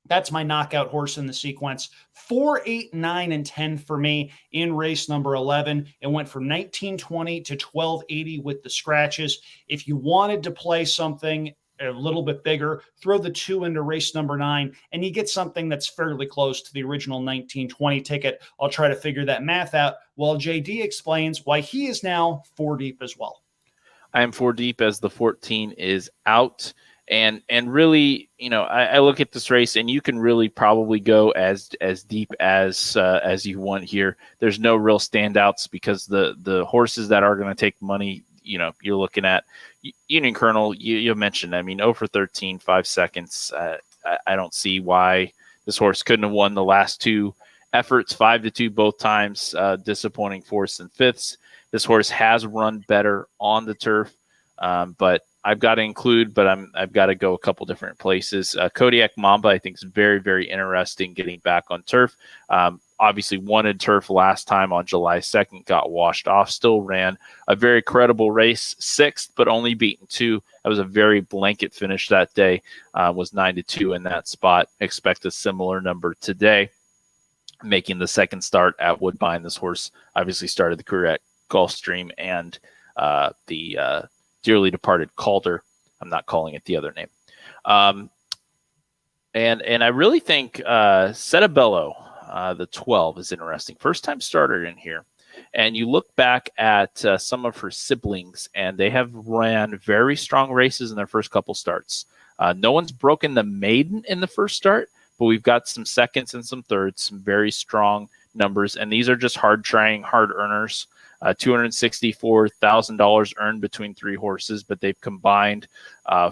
That's my knockout horse in the sequence. 4, 8, 9, and 10 for me in race number 11. It went from 1920 to 1280 with the scratches. If you wanted to play something a little bit bigger, throw the 2 into race number 9, and you get something that's fairly close to the original 1920 ticket. I'll try to figure that math out while JD explains why he is now 4 deep as well. I am 4 deep as the 14 is out. And really, I look at this race, and you can really probably go as deep as you want here. There's no real standouts because the horses that are going to take money, you're looking at Union Colonel. You mentioned, 0 for 13, 5 seconds. I don't see why this horse couldn't have won the last 2 efforts, 5-2 both times. Disappointing 4ths and 5ths. This horse has run better on the turf, but I've got to include, but I've got to go a couple different places. Kodiak Mamba, I think, is very, very interesting getting back on turf. Obviously wanted turf last time on July 2nd, got washed off, still ran a very credible race, 6th, but only beaten 2. That was a very blanket finish that day, was 9-2 in that spot. Expect a similar number today. Making the second start at Woodbine. This horse obviously started the career at Gulfstream and the dearly departed Calder. I'm not calling it the other name. And I really think Cetabello, the 12, is interesting. First time starter in here. And you look back at some of her siblings, and they have ran very strong races in their first couple starts. No one's broken the maiden in the first start, but we've got some seconds and some thirds, some very strong numbers. And these are just hard-trying, hard earners. $264,000 earned between 3 horses, but they've combined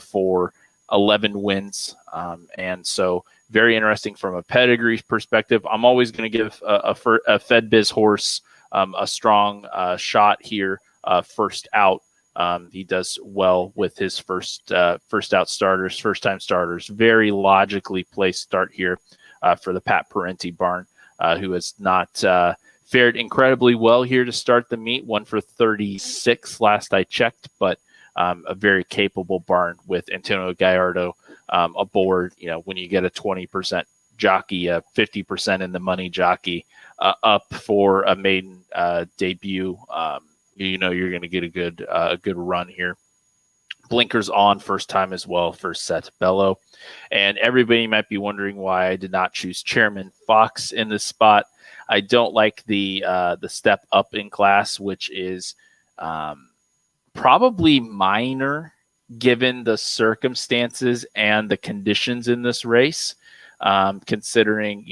for 11 wins. And so very interesting from a pedigree perspective. I'm always going to give a FedBiz horse a strong shot here, first out. He does well with his first out starters, first-time starters. Very logically placed start here for the Pat Parenti barn, who has not fared incredibly well here to start the meet. 1 for 36 last I checked, but a very capable barn with Antonio Gallardo aboard. When you get a 20% jockey, a 50% in the money jockey up for a maiden debut, you're going to get a good run here. Blinkers on first time as well for Cetabello. And everybody might be wondering why I did not choose Chairman Fox in this spot. I don't like the step up in class, which is probably minor given the circumstances and the conditions in this race, considering,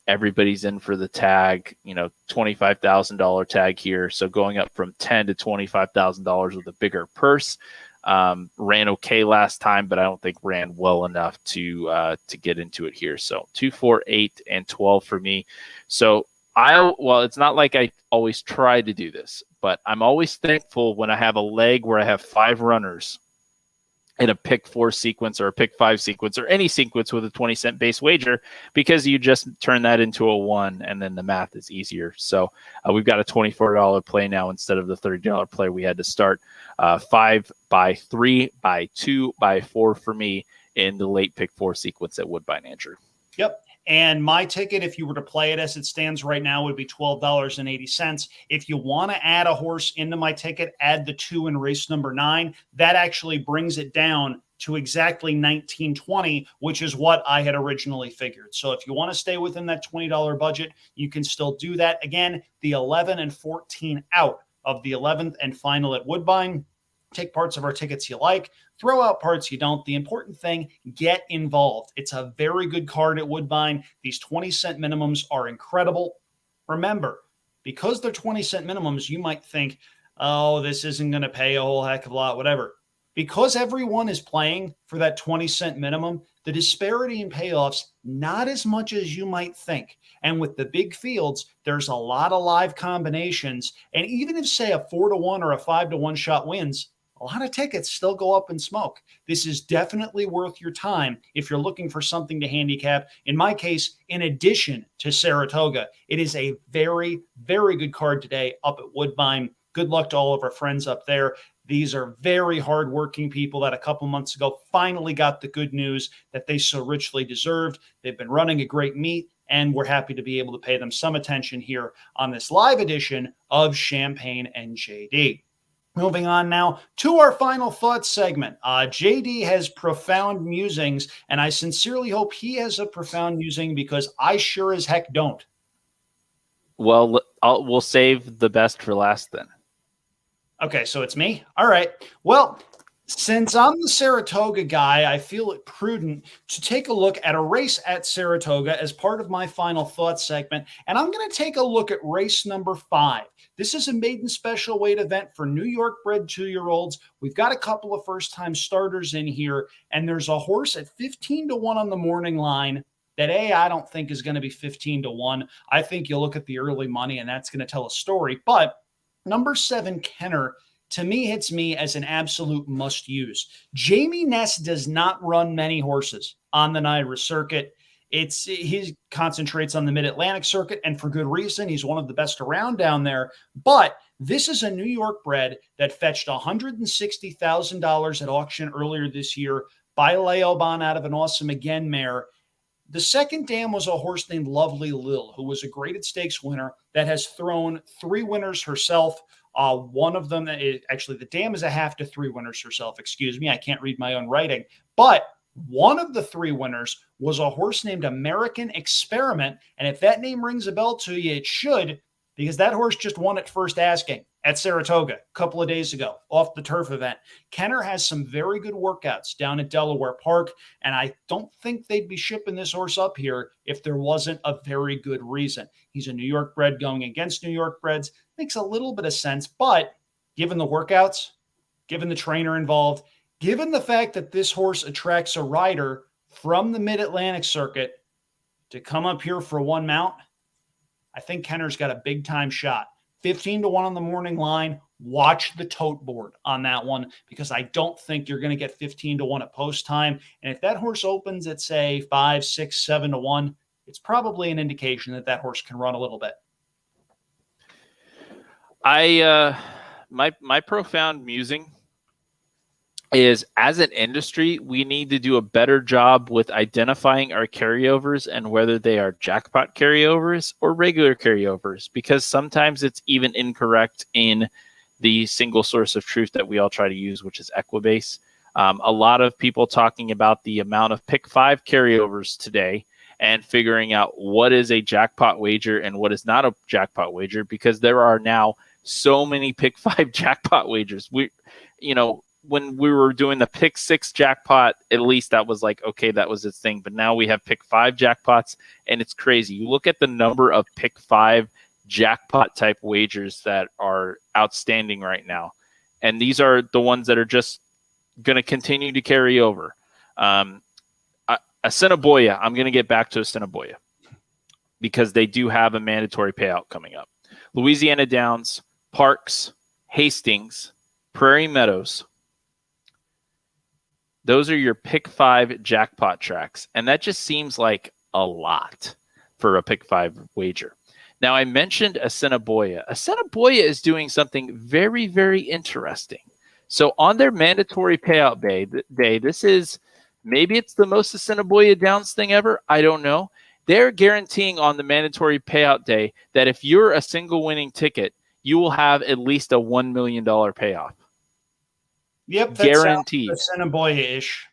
everybody's in for the tag, $25,000 tag here. So going up from $10,000 to $25,000 with a bigger purse. Ran okay last time, but I don't think ran well enough to get into it here. So 2, 4, 8, and 12 for me. So it's not like I always try to do this, but I'm always thankful when I have a leg where I have 5 runners in a pick 4 sequence or a pick 5 sequence or any sequence with a 20-cent base wager, because you just turn that into a 1 and then the math is easier. So we've got a $24 play now instead of the $30 play we had to start. 5 by 3 by 2 by 4 for me in the late pick 4 sequence at Woodbine, Andrew. Yep. And my ticket, if you were to play it as it stands right now, would be $12.80. If you want to add a horse into my ticket, add the 2 in race number 9. That actually brings it down to exactly $19.20, which is what I had originally figured. So if you want to stay within that $20 budget, you can still do that. Again, the 11 and 14 out of the 11th and final at Woodbine. Take parts of our tickets you like, throw out parts you don't. The important thing, get involved. It's a very good card at Woodbine. These 20-cent minimums are incredible. Remember, because they're 20-cent minimums, you might think, oh, this isn't going to pay a whole heck of a lot, whatever. Because everyone is playing for that 20-cent minimum, the disparity in payoffs, not as much as you might think. And with the big fields, there's a lot of live combinations. And even if, say, a 4-to-1 or a 5-to-1 shot wins, a lot of tickets still go up in smoke. This is definitely worth your time if you're looking for something to handicap. In my case, in addition to Saratoga, it is a very, very good card today up at Woodbine. Good luck to all of our friends up there. These are very hardworking people that a couple months ago finally got the good news that they so richly deserved. They've been running a great meet, and we're happy to be able to pay them some attention here on this live edition of Champagne and JD. Moving on now to our final thoughts segment. JD has profound musings, and I sincerely hope he has a profound musing because I sure as heck don't. Well, we'll save the best for last then. Okay, so it's me? All right. Well, since I'm the Saratoga guy, I feel it prudent to take a look at a race at Saratoga as part of my final thoughts segment. And I'm going to take a look at race number 5. This is a maiden special weight event for New York bred 2-year-olds. We've got a couple of first-time starters in here, and there's a horse at 15-to-1 on the morning line that I don't think is going to be 15-to-1. I think you'll look at the early money, and that's going to tell a story. But number 7, Kenner, to me, hits me as an absolute must-use. Jamie Ness does not run many horses on the NYRA circuit. He concentrates on the Mid-Atlantic circuit, and for good reason. He's one of the best around down there. But this is a New York bred that fetched $160,000 at auction earlier this year by Leoban out of an Awesome Again mare. The second dam was a horse named Lovely Lil, who was a graded stakes winner that has thrown 3 winners herself. One of them, actually, the dam is a half to 3 winners herself. Excuse me, I can't read my own writing. But one of the 3 winners was a horse named American Experiment. And if that name rings a bell to you, it should, because that horse just won at first asking at Saratoga a couple of days ago off the turf event. Kenner has some very good workouts down at Delaware Park, and I don't think they'd be shipping this horse up here if there wasn't a very good reason. He's a New York bred going against New York breds. Makes a little bit of sense, but given the workouts, given the trainer involved, given the fact that this horse attracts a rider from the Mid-Atlantic circuit to come up here for one mount, I think Kenner's got a big-time shot. 15-to-1 on the morning line. Watch the tote board on that one because I don't think you're going to get 15-to-1 at post time. And if that horse opens at, say, 5, 6, 7-to-1, it's probably an indication that that horse can run a little bit. My profound musing is, as an industry, we need to do a better job with identifying our carryovers and whether they are jackpot carryovers or regular carryovers, because sometimes it's even incorrect in the single source of truth that we all try to use, which is Equibase. A lot of people talking about the amount of pick 5 carryovers today and figuring out what is a jackpot wager and what is not a jackpot wager, because there are now so many pick 5 jackpot wagers. When we were doing the pick 6 jackpot, at least that was like, okay, that was its thing. But now we have pick 5 jackpots, and it's crazy. You look at the number of pick 5 jackpot type wagers that are outstanding right now. And these are the ones that are just going to continue to carry over. Assiniboia, I'm going to get back to Assiniboia because they do have a mandatory payout coming up. Louisiana Downs, Parks, Hastings, Prairie Meadows. Those are your pick 5 jackpot tracks. And that just seems like a lot for a pick 5 wager. Now, I mentioned Assiniboia. Assiniboia is doing something very, very interesting. So on their mandatory payout day, this is, maybe it's the most Assiniboia Downs thing ever. I don't know. they're guaranteeing on the mandatory payout day that if you're a single winning ticket, you will have at least a $1 million payoff. Yep, that's guaranteed. Assiniboia-ish.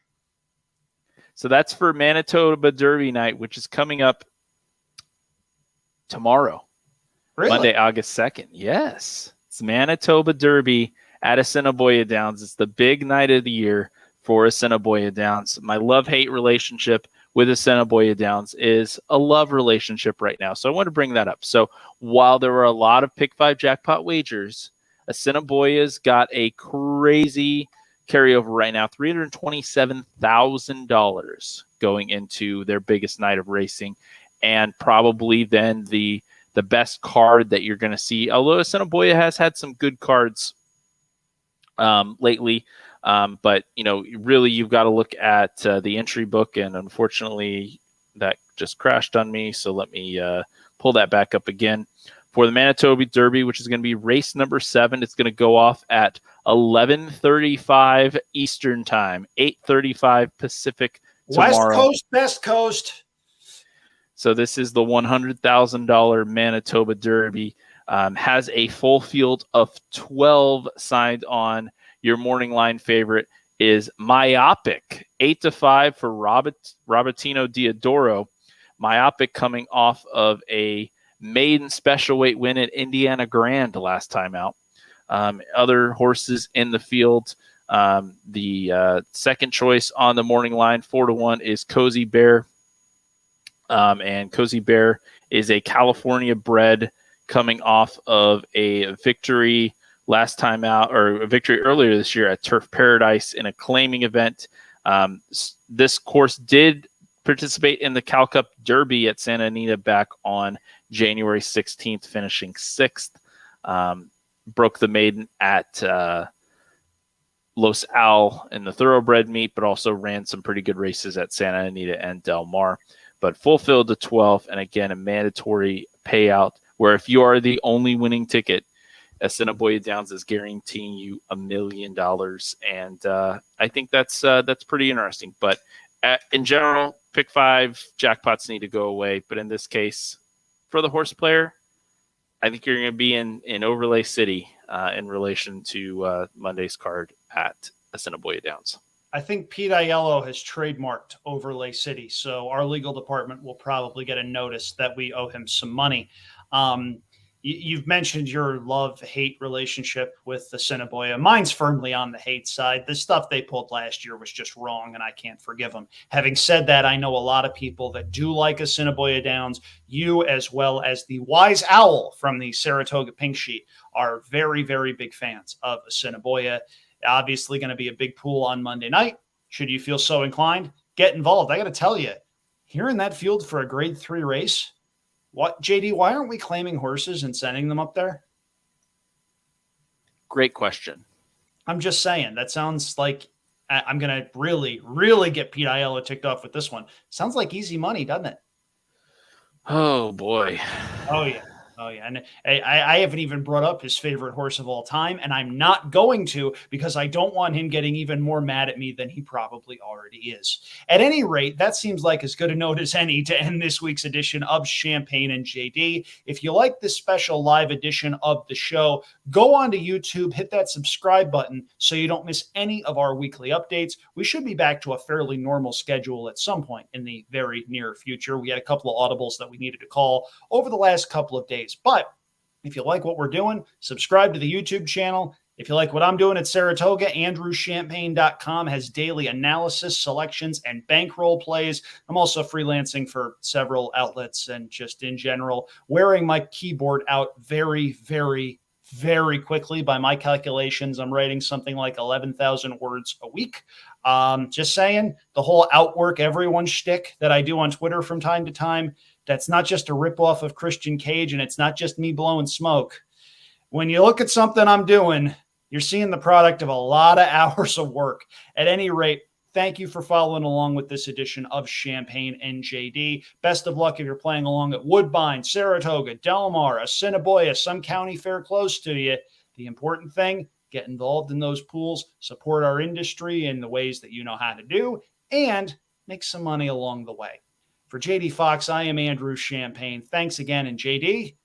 So that's for Manitoba Derby night, which is coming up tomorrow, Really? Monday, August 2nd. Yes, it's Manitoba Derby at Assiniboia Downs. It's the big night of the year for Assiniboia Downs. My love-hate relationship with Assiniboia Downs is a love relationship right now. So I want to bring that up. So while there were a lot of Pick 5 jackpot wagers, Assiniboia's got a crazy carryover right now, $327,000 going into their biggest night of racing, and probably then the best card that you're going to see. Although Assiniboia has had some good cards lately, but really you've got to look at the entry book, and unfortunately that just crashed on me. So let me pull that back up again. For the Manitoba Derby, which is going to be race number 7, it's going to go off at 11:35 Eastern Time, 8:35 Pacific tomorrow. West Coast, Best Coast. So this is the $100,000 Manitoba Derby. Has a full field of 12 signed on. Your morning line favorite is Myopic, 8-5 for Robertino Diodoro. Myopic coming off of a maiden special weight win at Indiana Grand last time out. Other horses in the field. The second choice on the morning line, 4-1, is Cozy Bear. And Cozy Bear is a California bred coming off of a victory last time out, or a victory earlier this year at Turf Paradise in a claiming event. This course did participate in the Cal Cup Derby at Santa Anita back on January 16th, finishing 6th. Broke the maiden at Los Al in the thoroughbred meet, but also ran some pretty good races at Santa Anita and Del Mar. But full field to 12, and again, a mandatory payout where if you are the only winning ticket, Assiniboia Downs is guaranteeing you $1 million. And I think that's pretty interesting. But in general, Pick 5 jackpots need to go away. But in this case, for the horse player, I think you're going to be in Overlay City in relation to Monday's card at Assiniboia Downs. I think Pete Aiello has trademarked Overlay City, so our legal department will probably get a notice that we owe him some money. You've mentioned your love-hate relationship with the Assiniboia. Mine's firmly on the hate side. The stuff they pulled last year was just wrong, and I can't forgive them. Having said that, I know a lot of people that do like Assiniboia Downs. You, as well as the Wise Owl from the Saratoga Pink Sheet, are very, very big fans of Assiniboia. Obviously going to be a big pool on Monday night. Should you feel so inclined, get involved. I got to tell you, here in that field for a grade 3 race, what, JD, why aren't we claiming horses and sending them up there? Great question. I'm just saying, that sounds like I'm going to really, really get Pete Aiello ticked off with this one. Sounds like easy money, doesn't it? Oh, boy. Oh, yeah. Oh, yeah. And I haven't even brought up his favorite horse of all time, and I'm not going to because I don't want him getting even more mad at me than he probably already is. At any rate, that seems like as good a note as any to end this week's edition of Champagne and JD. If you like this special live edition of the show, go on to YouTube, hit that subscribe button so you don't miss any of our weekly updates. We should be back to a fairly normal schedule at some point in the very near future. We had a couple of audibles that we needed to call over the last couple of days. But if you like what we're doing, subscribe to the YouTube channel. If you like what I'm doing at Saratoga, AndrewChampagne.com has daily analysis, selections, and bankroll plays. I'm also freelancing for several outlets and just in general, wearing my keyboard out very, very, very quickly. By my calculations, I'm writing something like 11,000 words a week. Just saying, the whole outwork everyone shtick that I do on Twitter from time to time, that's not just a ripoff of Christian Cage, and it's not just me blowing smoke. When you look at something I'm doing, you're seeing the product of a lot of hours of work. At any rate, thank you for following along with this edition of Champagne and JD. Best of luck if you're playing along at Woodbine, Saratoga, Del Mar, Assiniboia, some county fair close to you. The important thing, get involved in those pools, support our industry in the ways that you know how to do, and make some money along the way. For JD Fox, I am Andrew Champagne. Thanks again. And JD,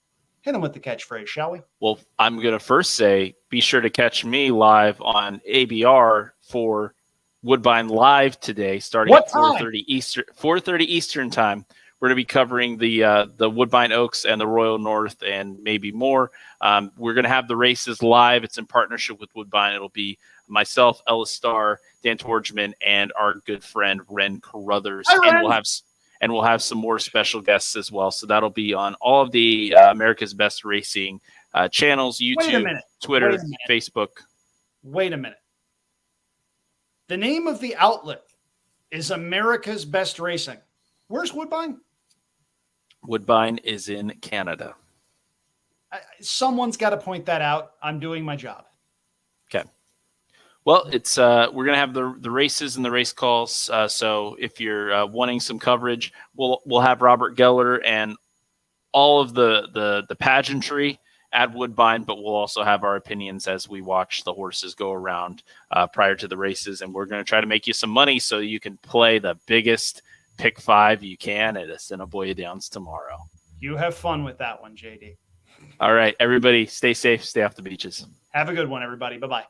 hit him with the catchphrase, shall we? Well, I'm going to first say, be sure to catch me live on ABR for Woodbine Live today, starting at 4:30 Eastern. 4:30 Eastern time. We're going to be covering the Woodbine Oaks and the Royal North and maybe more. We're going to have the races live. It's in partnership with Woodbine. It'll be myself, Ellis Starr, Dan Torgman, and our good friend Ren Carruthers. Hi, Ren. And we'll have some more special guests as well. So that'll be on all of the America's Best Racing channels, YouTube, Twitter, Facebook. Wait a minute. The name of the outlet is America's Best Racing. Where's Woodbine? Woodbine is in Canada. Someone's got to point that out. I'm doing my job. Okay. Well, it's we're gonna have the races and the race calls. So if you're wanting some coverage, we'll have Robert Geller and all of the pageantry at Woodbine, but we'll also have our opinions as we watch the horses go around prior to the races, and we're gonna try to make you some money so you can play the biggest pick 5 you can at Assiniboia Downs tomorrow. You have fun with that one, JD. All right, everybody, stay safe, stay off the beaches. Have a good one, everybody. Bye-bye.